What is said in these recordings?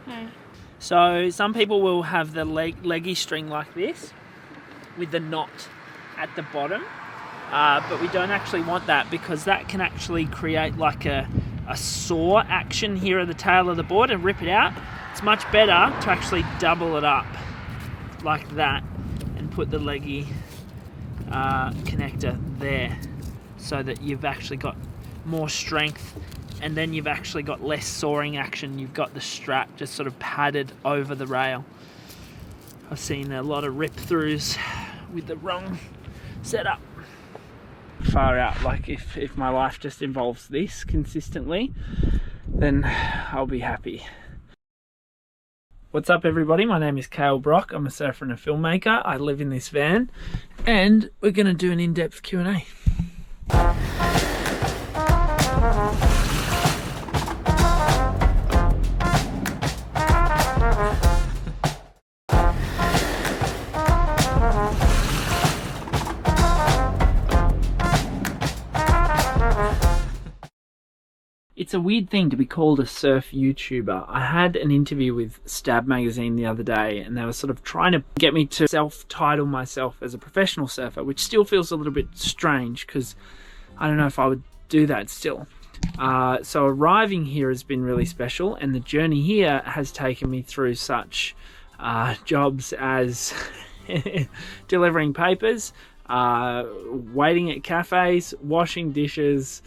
Okay. So some people will have the leggy string like this with the knot at the bottom, but we don't actually want that because that can actually create like a saw action here at the tail of the board and rip it out. It's much better to actually double it up like that and put the leggy connector there so that you've actually got more strength, and then you've actually got less sawing action. You've got the strap just sort of padded over the rail. I've seen a lot of rip-throughs with the wrong setup. Far out, like if my life just involves this consistently, then I'll be happy. What's up everybody, my name is Kale Brock. I'm a surfer and a filmmaker. I live in this van and we're going to do an in-depth Q&A. It's a weird thing to be called a surf YouTuber. I had an interview with Stab Magazine the other day and they were sort of trying to get me to self-title myself as a professional surfer, which still feels a little bit strange because I don't know if I would do that still. So arriving here has been really special, and the journey here has taken me through such jobs as delivering papers, waiting at cafes, washing dishes,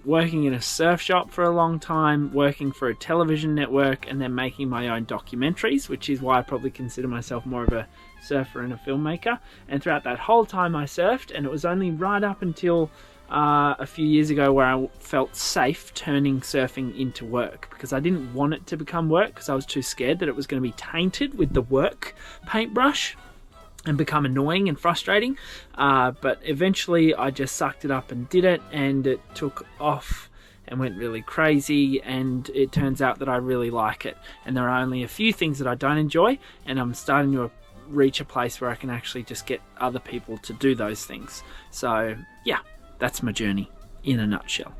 working in a surf shop for a long time, working for a television network, and then making my own documentaries, which is why I probably consider myself more of a surfer and a filmmaker. And throughout that whole time I surfed, and it was only right up until a few years ago where I felt safe turning surfing into work, because I didn't want it to become work because I was too scared that it was going to be tainted with the work paintbrush and become annoying and frustrating, but eventually I just sucked it up and did it, and it took off and went really crazy, and it turns out that I really like it, and there are only a few things that I don't enjoy, and I'm starting to reach a place where I can actually just get other people to do those things. So yeah, that's my journey in a nutshell.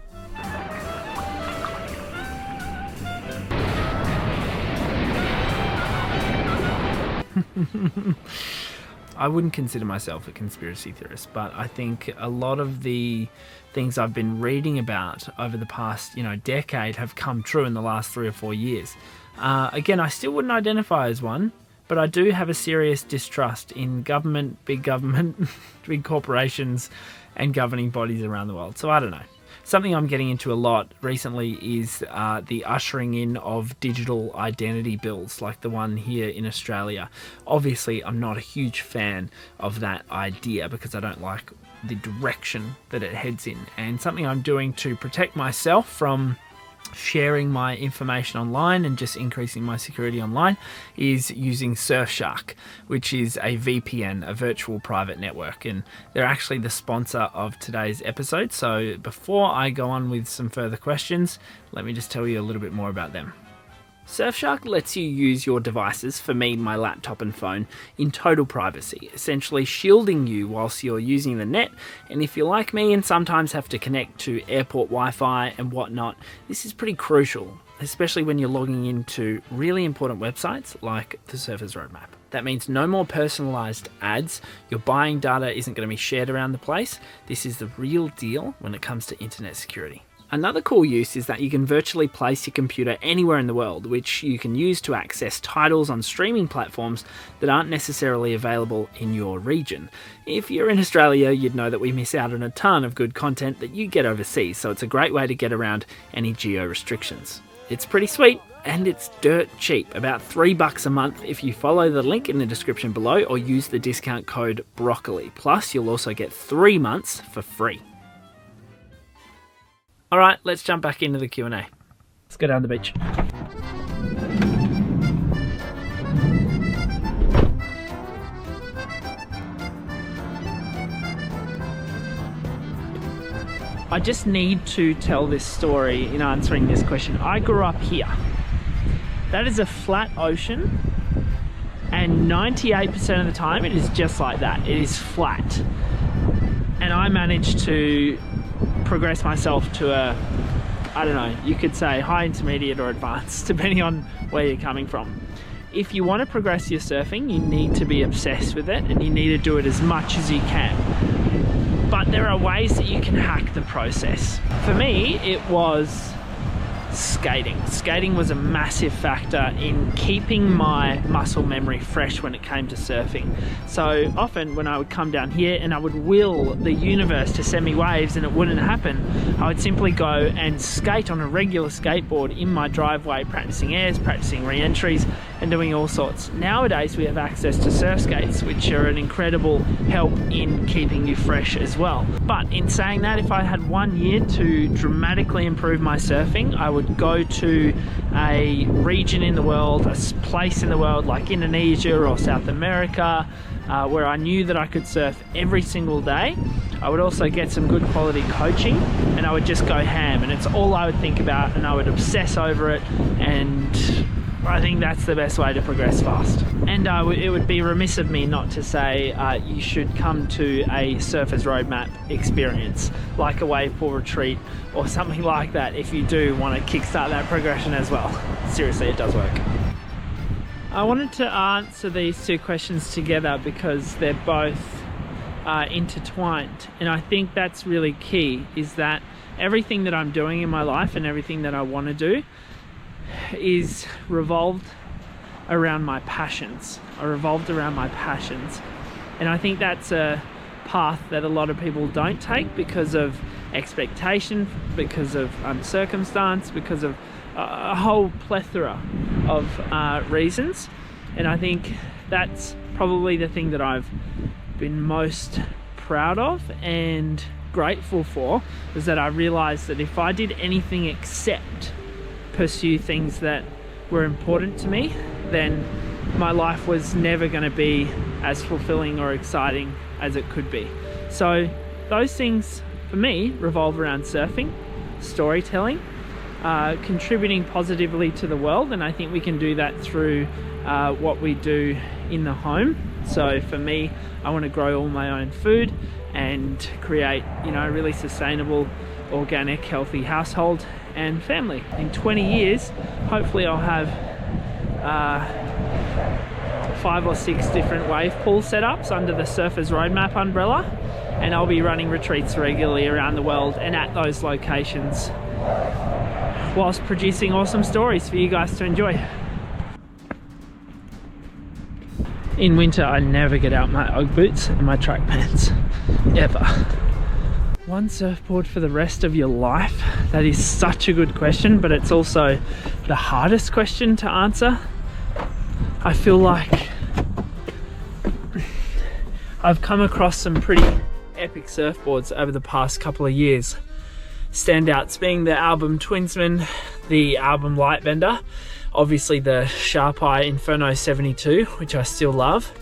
I wouldn't consider myself a conspiracy theorist, but I think a lot of the things I've been reading about over the past, decade have come true in the last 3 or 4 years. Again, I still wouldn't identify as one, but I do have a serious distrust in government, big corporations, and governing bodies around the world. So I don't know. Something I'm getting into a lot recently is the ushering in of digital identity bills like the one here in Australia. Obviously, I'm not a huge fan of that idea because I don't like the direction that it heads in. And something I'm doing to protect myself from sharing my information online and just increasing my security online is using Surfshark, which is a VPN, a virtual private network, and they're actually the sponsor of today's episode. So before I go on with some further questions, let me just tell you a little bit more about them. Surfshark lets you use your devices, for me, my laptop and phone, in total privacy, essentially shielding you whilst you're using the net. And if you're like me and sometimes have to connect to airport Wi-Fi and whatnot, this is pretty crucial, especially when you're logging into really important websites like the Surfer's Roadmap. That means no more personalized ads. Your buying data isn't going to be shared around the place. This is the real deal when it comes to internet security. Another cool use is that you can virtually place your computer anywhere in the world, which you can use to access titles on streaming platforms that aren't necessarily available in your region. If you're in Australia, you'd know that we miss out on a ton of good content that you get overseas, so it's a great way to get around any geo restrictions. It's pretty sweet, and it's dirt cheap, about $3 a month if you follow the link in the description below or use the discount code BROCCOLI. Plus, you'll also get 3 months for free. All right, let's jump back into the Q&A. Let's go down the beach. I just need to tell this story in answering this question. I grew up here. That is a flat ocean, and 98% of the time it is just like that. It is flat. And I managed to progress myself to a I don't know, you could say high, intermediate or advanced, depending on where you're coming from. If you want to progress your surfing, you need to be obsessed with it and you need to do it as much as you can. But there are ways that you can hack the process. For me, it was skating. Skating was a massive factor in keeping my muscle memory fresh when it came to surfing. So often when I would come down here and I would will the universe to send me waves and it wouldn't happen, I would simply go and skate on a regular skateboard in my driveway, practicing airs, practicing re-entries and doing all sorts. Nowadays we have access to surf skates, which are an incredible help in keeping you fresh as well. But in saying that, if I had 1 year to dramatically improve my surfing, I would go to a region in the world, a place in the world like Indonesia or South America, where I knew that I could surf every single day. I would also get some good quality coaching and I would just go ham, and it's all I would think about and I would obsess over it, and I think that's the best way to progress fast. And it would be remiss of me not to say you should come to a Surfers Roadmap experience, like a wave pool retreat or something like that, if you do want to kickstart that progression as well. Seriously, it does work. I wanted to answer these two questions together because they're both intertwined, and I think that's really key, is that everything that I'm doing in my life and everything that I want to do is revolved around my passions. And I think that's a path that a lot of people don't take because of expectation, because of circumstance, because of a whole plethora of reasons. And I think that's probably the thing that I've been most proud of and grateful for, is that I realized that if I did anything except pursue things that were important to me, then my life was never going to be as fulfilling or exciting as it could be. So those things for me revolve around surfing, storytelling, contributing positively to the world, and I think we can do that through what we do in the home. So for me, I want to grow all my own food and create, a really sustainable, organic, healthy household and family. In 20 years, hopefully I'll have 5 or 6 different wave pool setups under the Surfers Roadmap umbrella, and I'll be running retreats regularly around the world and at those locations, whilst producing awesome stories for you guys to enjoy. In winter, I never get out my Ugg boots and my track pants, ever. One surfboard for the rest of your life? That is such a good question, but it's also the hardest question to answer. I feel like I've come across some pretty epic surfboards over the past couple of years. Standouts being the Album Twinsman, the Album Lightbender, obviously the Sharp Eye Inferno 72, which I still love.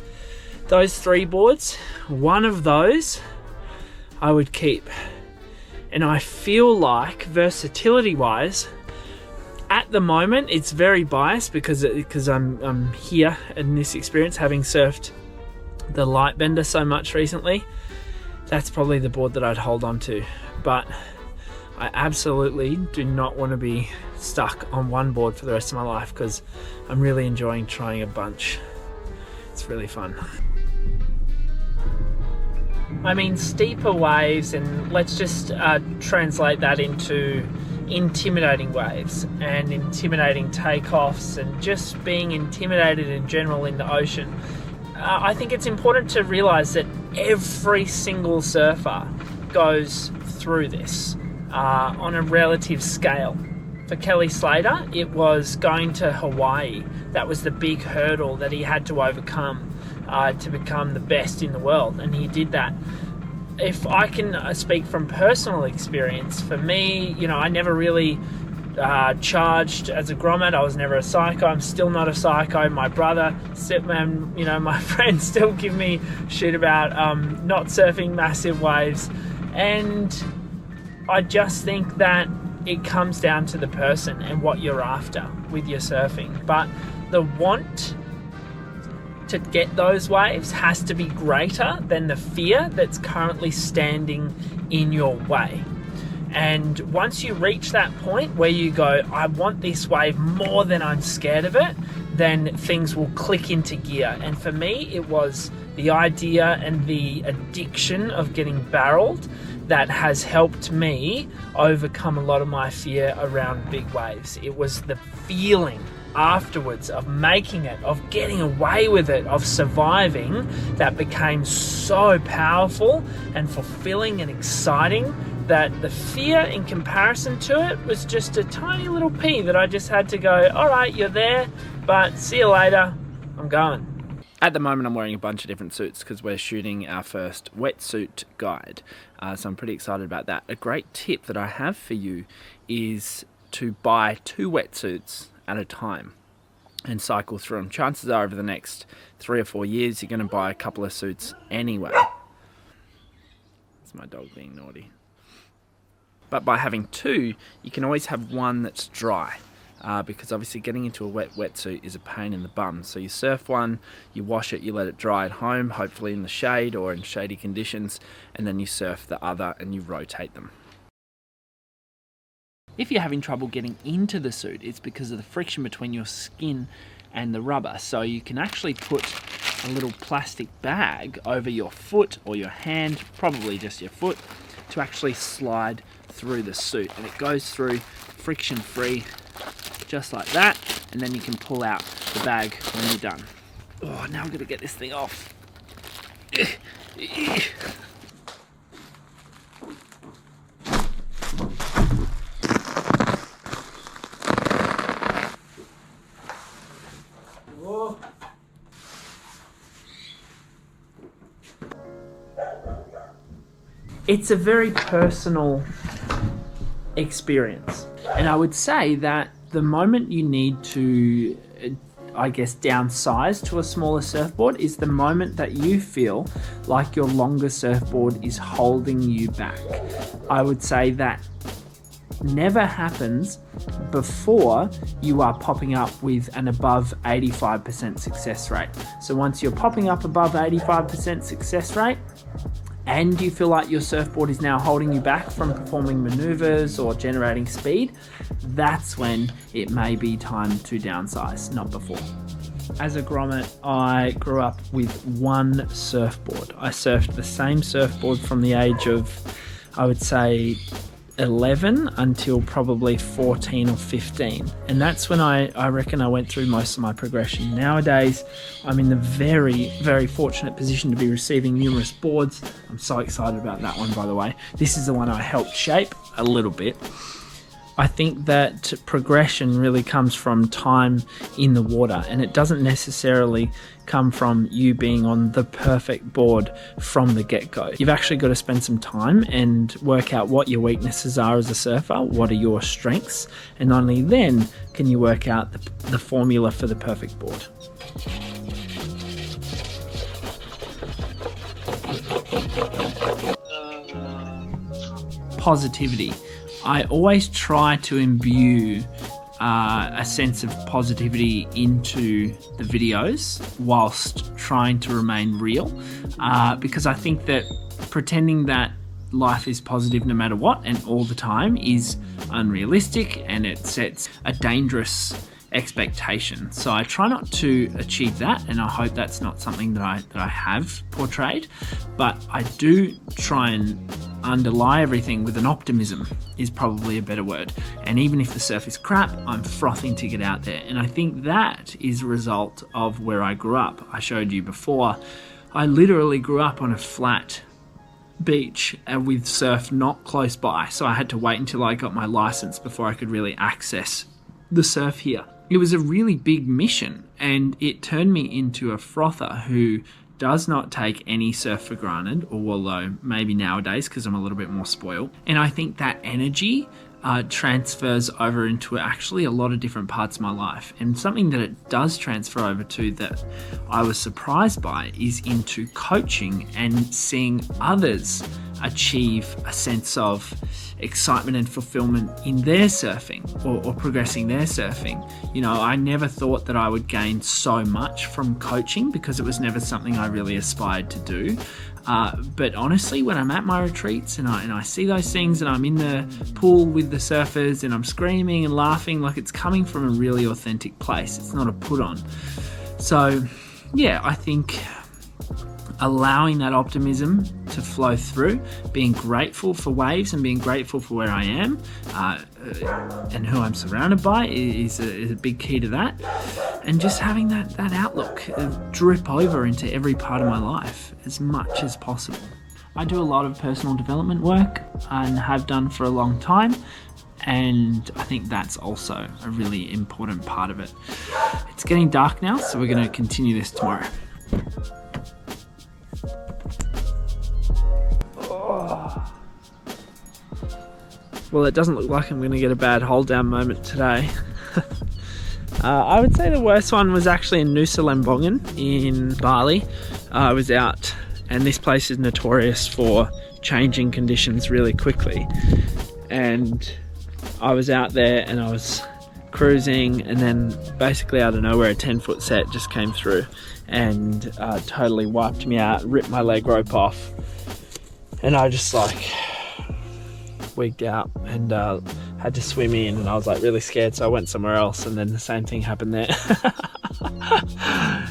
Those 3 boards, one of those I would keep. And I feel like versatility wise, at the moment it's very biased because I'm here in this experience, having surfed the Lightbender so much recently. That's probably the board that I'd hold on to, but I absolutely do not want to be stuck on one board for the rest of my life, because I'm really enjoying trying a bunch. It's really fun. I mean, steeper waves, and let's just translate that into intimidating waves and intimidating takeoffs and just being intimidated in general in the ocean. I think it's important to realize that every single surfer goes through this on a relative scale. For Kelly Slater, it was going to Hawaii. That was the big hurdle that he had to overcome to become the best in the world, and he did that. If I can speak from personal experience, for me, I never really charged as a grommet. I was never a psycho. I'm still not a psycho. My brother, my friends still give me shit about not surfing massive waves, and I just think that it comes down to the person and what you're after with your surfing. But the want to get those waves has to be greater than the fear that's currently standing in your way. And once you reach that point where you go, I want this wave more than I'm scared of it, then things will click into gear. And for me, it was the idea and the addiction of getting barreled that has helped me overcome a lot of my fear around big waves. It was the feeling afterwards of making it, of getting away with it, of surviving, that became so powerful and fulfilling and exciting that the fear in comparison to it was just a tiny little pea that I just had to go, all right, you're there, but see you later, I'm going. At the moment, I'm wearing a bunch of different suits because we're shooting our first wetsuit guide. So I'm pretty excited about that. A great tip that I have for you is to buy 2 wetsuits at a time and cycle through them. Chances are over the next 3 or 4 years, you're going to buy a couple of suits anyway. It's my dog being naughty. But by having 2, you can always have one that's dry. Because obviously getting into a wetsuit is a pain in the bum. So you surf one, you wash it, you let it dry at home, hopefully in the shade or in shady conditions, and then you surf the other and you rotate them. If you're having trouble getting into the suit, it's because of the friction between your skin and the rubber. So you can actually put a little plastic bag over your foot or your hand, probably just your foot, to actually slide through the suit. And it goes through friction-free, just like that, and then you can pull out the bag when you're done. Oh, now I've got to get this thing off. It's a very personal experience, and I would say that the moment you need to, I guess, downsize to a smaller surfboard is the moment that you feel like your longer surfboard is holding you back. I would say that never happens before you are popping up with an above 85% success rate. So once you're popping up above 85% success rate, and you feel like your surfboard is now holding you back from performing maneuvers or generating speed, that's when it may be time to downsize, not before. As a grommet, I grew up with one surfboard. I surfed the same surfboard from the age of, I would say, 11 until probably 14 or 15, and that's when I reckon I went through most of my progression. Nowadays I'm in the very, very fortunate position to be receiving numerous boards. I'm so excited about that one, by the way. This is the one I helped shape a little bit. I think that progression really comes from time in the water, and it doesn't necessarily come from you being on the perfect board from the get-go. You've actually got to spend some time and work out what your weaknesses are as a surfer, what are your strengths, and only then can you work out the formula for the perfect board. Positivity. I always try to imbue a sense of positivity into the videos whilst trying to remain real, because I think that pretending that life is positive no matter what and all the time is unrealistic, and it sets a dangerous expectation. So I try not to achieve that, and I hope that's not something that I have portrayed, but I do try and underlie everything with an optimism, is probably a better word. And even if the surf is crap, I'm frothing to get out there. And I think that is a result of where I grew up. I showed you before, I literally grew up on a flat beach with surf not close by. So I had to wait until I got my license before I could really access the surf here. It was a really big mission, and it turned me into a frother who does not take any surf for granted, although maybe nowadays because I'm a little bit more spoiled. And I think that energy transfers over into actually a lot of different parts of my life. And something that it does transfer over to that I was surprised by is into coaching and seeing others achieve a sense of excitement and fulfillment in their surfing or progressing their surfing. You know, I never thought that I would gain so much from coaching because it was never something I really aspired to do. But honestly, when I'm at my retreats and I see those things and I'm in the pool with the surfers and I'm screaming and laughing, like it's coming from a really authentic place. It's not a put on. So yeah, I think allowing that optimism to flow through, being grateful for waves and being grateful for where I am and who I'm surrounded by is a big key to that. And just having that outlook drip over into every part of my life as much as possible. I do a lot of personal development work and have done for a long time, and I think that's also a really important part of it. It's getting dark now, so we're going to continue this tomorrow. Well, it doesn't look like I'm going to get a bad hold down moment today. I would say the worst one was actually in Nusa Lembongan in Bali. I was out, and this place is notorious for changing conditions really quickly. And I was out there and I was cruising, and then basically out of nowhere a 10-foot set just came through and totally wiped me out, ripped my leg rope off. And I just like wigged out and had to swim in, and I was like really scared, so I went somewhere else, and then the same thing happened there.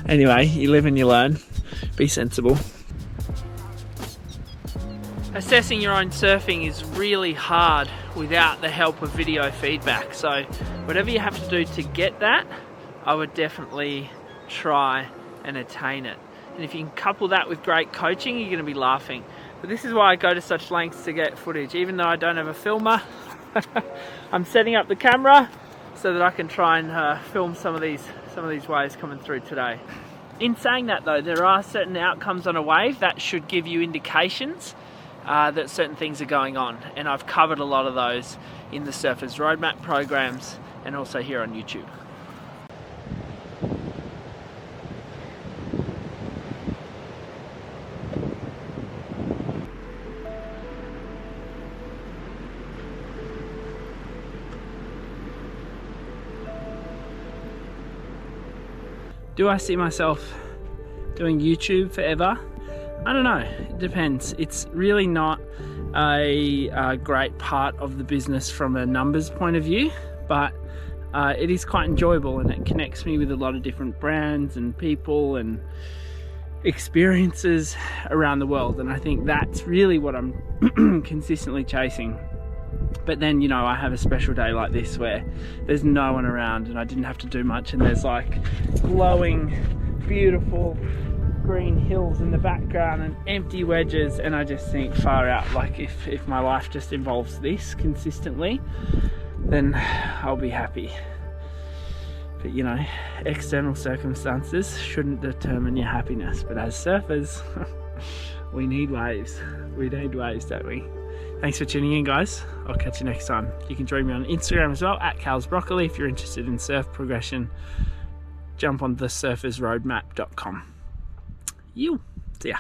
Anyway, you live and you learn. Be sensible. Assessing your own surfing is really hard without the help of video feedback, so whatever you have to do to get that, I would definitely try and attain it. And if you can couple that with great coaching, you're going to be laughing. But this is why I go to such lengths to get footage. Even though I don't have a filmer, I'm setting up the camera so that I can try and film some of these waves coming through today. In saying that though, there are certain outcomes on a wave that should give you indications that certain things are going on. And I've covered a lot of those in the Surfers Roadmap programs and also here on YouTube. Do I see myself doing YouTube forever? I don't know, it depends. It's really not a great part of the business from a numbers point of view, but it is quite enjoyable, and it connects me with a lot of different brands and people and experiences around the world, and I think that's really what I'm consistently chasing. But then, you know, I have a special day like this where there's no one around and I didn't have to do much, and there's like glowing, beautiful green hills in the background and empty wedges, and I just think far out, like if my life just involves this consistently, then I'll be happy. But you know, external circumstances shouldn't determine your happiness, but as surfers, we need waves. We need waves, don't we? Thanks for tuning in, guys. I'll catch you next time. You can join me on Instagram as well, @KalesBroccoli. If you're interested in surf progression, jump on thesurfersroadmap.com. See ya.